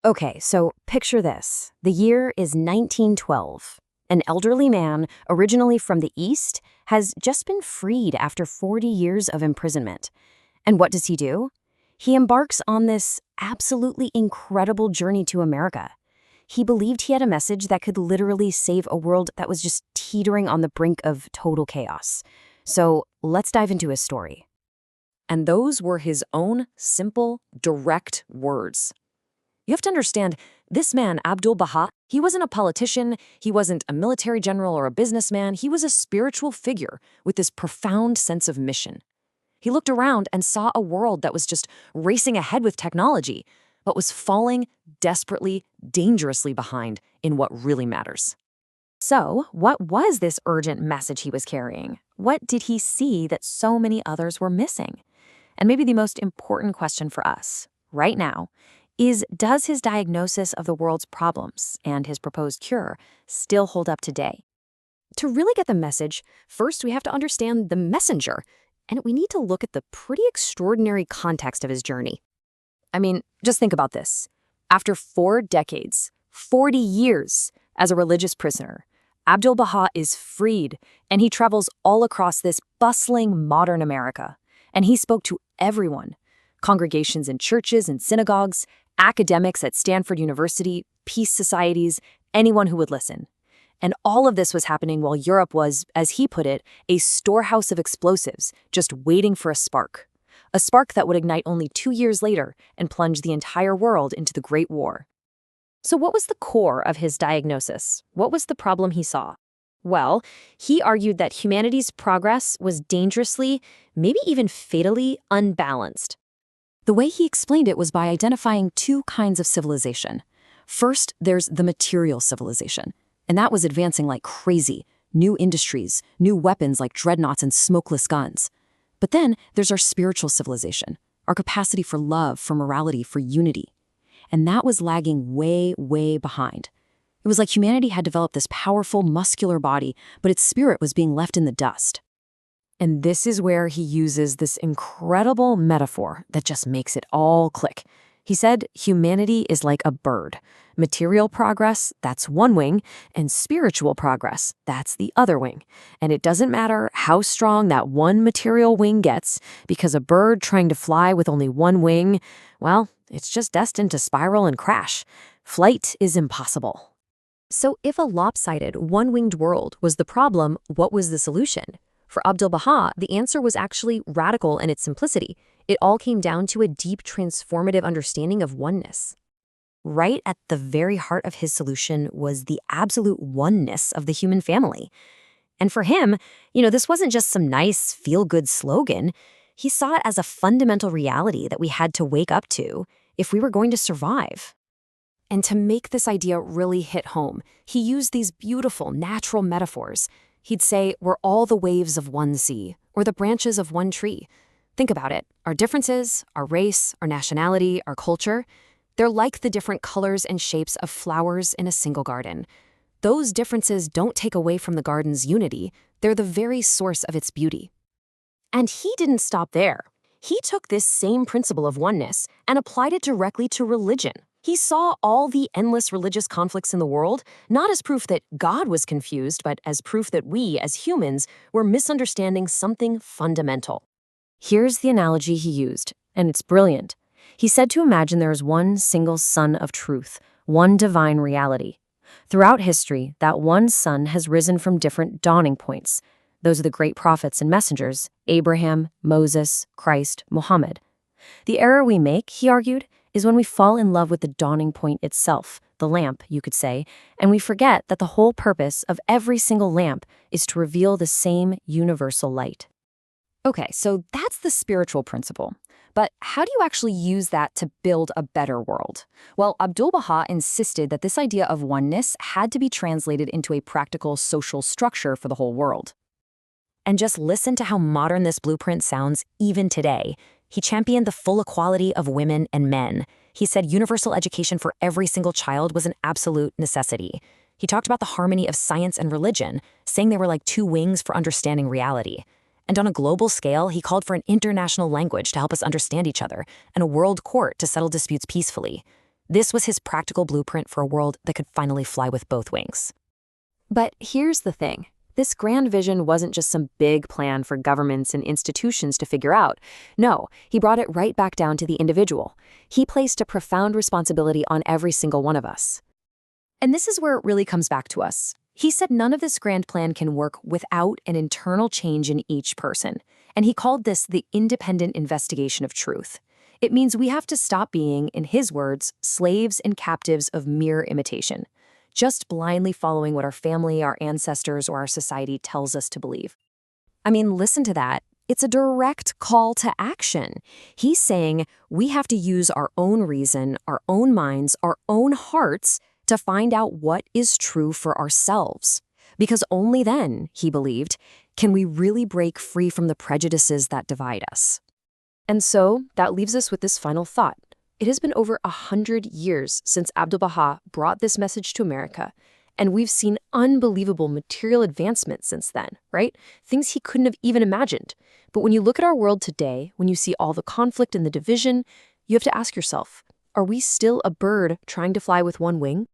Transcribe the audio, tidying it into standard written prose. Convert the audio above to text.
Okay, so picture this. The year is 1912. An elderly man, originally from the East, has just been freed after 40 years of imprisonment. And what does he do? He embarks on this absolutely incredible journey to America. He believed he had a message that could literally save a world that was just teetering on the brink of total chaos. So let's dive into his story. And those were his own simple, direct words. You have to understand, this man, Abdu'l-Bahá, he wasn't a politician, he wasn't a military general or a businessman, he was a spiritual figure with this profound sense of mission. He looked around and saw a world that was just racing ahead with technology, but was falling desperately, dangerously behind in what really matters. So, what was this urgent message he was carrying? What did he see that so many others were missing? And maybe the most important question for us, right now, is does his diagnosis of the world's problems and his proposed cure still hold up today? To really get the message, first we have to understand the messenger, and we need to look at the pretty extraordinary context of his journey. I mean, just think about this. After 4 decades, 40 years as a religious prisoner, Abdu'l-Bahá is freed, and he travels all across this bustling modern America. And he spoke to everyone, congregations in churches and synagogues, academics at Stanford University, peace societies, anyone who would listen. And all of this was happening while Europe was, as he put it, a storehouse of explosives, just waiting for a spark. A spark that would ignite only 2 years later and plunge the entire world into the Great War. So what was the core of his diagnosis? What was the problem he saw? Well, he argued that humanity's progress was dangerously, maybe even fatally, unbalanced. The way he explained it was by identifying 2 kinds of civilization. First, there's the material civilization, and that was advancing like crazy. New industries, new weapons like dreadnoughts and smokeless guns. But then there's our spiritual civilization, our capacity for love, for morality, for unity. And that was lagging way, way behind. It was like humanity had developed this powerful, muscular body, but its spirit was being left in the dust. And this is where he uses this incredible metaphor that just makes it all click. He said humanity is like a bird. Material progress, that's one wing, and spiritual progress, that's the other wing. And it doesn't matter how strong that one material wing gets, because a bird trying to fly with only one wing, well, it's just destined to spiral and crash. Flight is impossible. So if a lopsided, one-winged world was the problem, what was the solution? For Abdu'l-Bahá, the answer was actually radical in its simplicity. It all came down to a deep, transformative understanding of oneness. Right at the very heart of his solution was the absolute oneness of the human family. And for him, this wasn't just some nice, feel-good slogan. He saw it as a fundamental reality that we had to wake up to if we were going to survive. And to make this idea really hit home, he used these beautiful, natural metaphors. He'd say, we're all the waves of one sea, or the branches of one tree. Think about it. Our differences, our race, our nationality, our culture, they're like the different colors and shapes of flowers in a single garden. Those differences don't take away from the garden's unity. They're the very source of its beauty. And he didn't stop there. He took this same principle of oneness and applied it directly to religion. He saw all the endless religious conflicts in the world, not as proof that God was confused, but as proof that we, as humans, were misunderstanding something fundamental. Here's the analogy he used, and it's brilliant. He said to imagine there is one single sun of truth, one divine reality. Throughout history, that one sun has risen from different dawning points. Those are the great prophets and messengers, Abraham, Moses, Christ, Muhammad. The error we make, he argued, is when we fall in love with the dawning point itself, the lamp, you could say, and we forget that the whole purpose of every single lamp is to reveal the same universal light. Okay, so that's the spiritual principle. But how do you actually use that to build a better world? Well, Abdu'l-Bahá insisted that this idea of oneness had to be translated into a practical social structure for the whole world. And just listen to how modern this blueprint sounds even today. He championed the full equality of women and men. He said universal education for every single child was an absolute necessity. He talked about the harmony of science and religion, saying they were like 2 wings for understanding reality. And on a global scale, he called for an international language to help us understand each other and a world court to settle disputes peacefully. This was his practical blueprint for a world that could finally fly with both wings. But here's the thing. This grand vision wasn't just some big plan for governments and institutions to figure out. No, he brought it right back down to the individual. He placed a profound responsibility on every single one of us. And this is where it really comes back to us. He said none of this grand plan can work without an internal change in each person. And he called this the independent investigation of truth. It means we have to stop being, in his words, slaves and captives of mere imitation, just blindly following what our family, our ancestors, or our society tells us to believe. I mean, listen to that. It's a direct call to action. He's saying we have to use our own reason, our own minds, our own hearts to find out what is true for ourselves. Because only then, he believed, can we really break free from the prejudices that divide us. And so that leaves us with this final thought. It has been over 100 years since Abdu'l-Bahá brought this message to America, and we've seen unbelievable material advancements since then, right? Things he couldn't have even imagined. But when you look at our world today, when you see all the conflict and the division, you have to ask yourself, are we still a bird trying to fly with one wing?